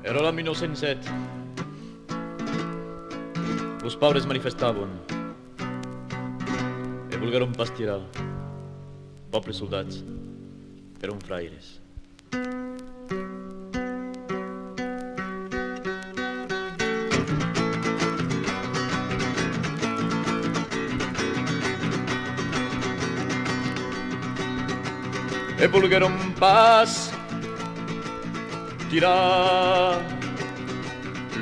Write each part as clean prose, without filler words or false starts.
Era l'any 1907. Los pobres manifestaven e volgueren pas tirar. Pobres soldats eren fraires. E volgueren pas tirar.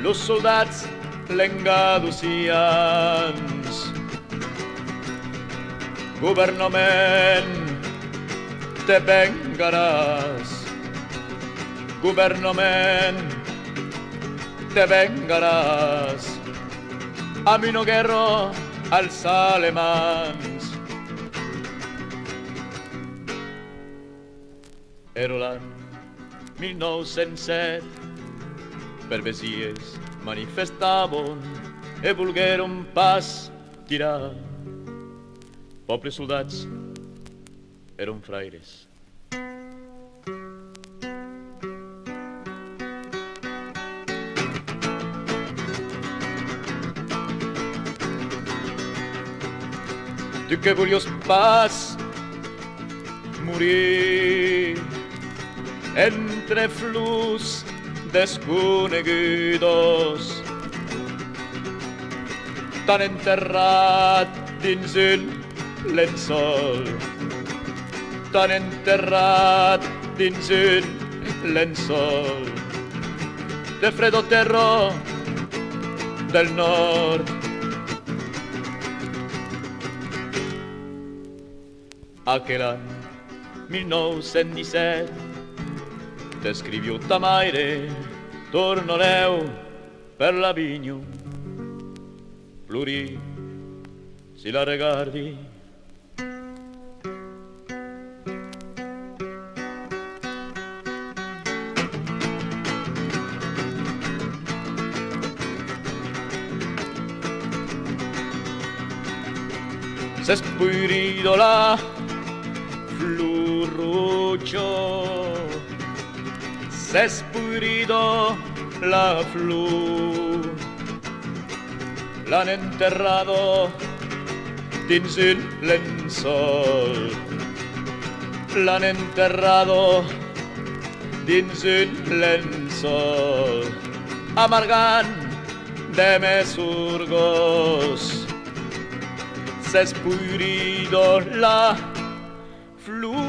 Los soldats lengadusians. Governament, te vengaràs. Governament, te vengaràs. A mi no guerro als alemans. Era l'any 1907. Per Besiers manifestaven e volgueren pas tirar. Pobres soldats eren fraires. Tu que volies pas morir entre flus desconegudos, t'han enterrat dins un llençol, t'han enterrat dins un llençol de Fredo Terro del nord. Aquell any 1917 t'escriviu ta maire, tornareu per l'Avignon, plorir si la regardi. S'è spurito la Fluruccio, s'è spurito la flu, l'han enterrado dins un llençol, l'han enterrado dins un llençol, amargant de mesurgos, s'è spurito la flu.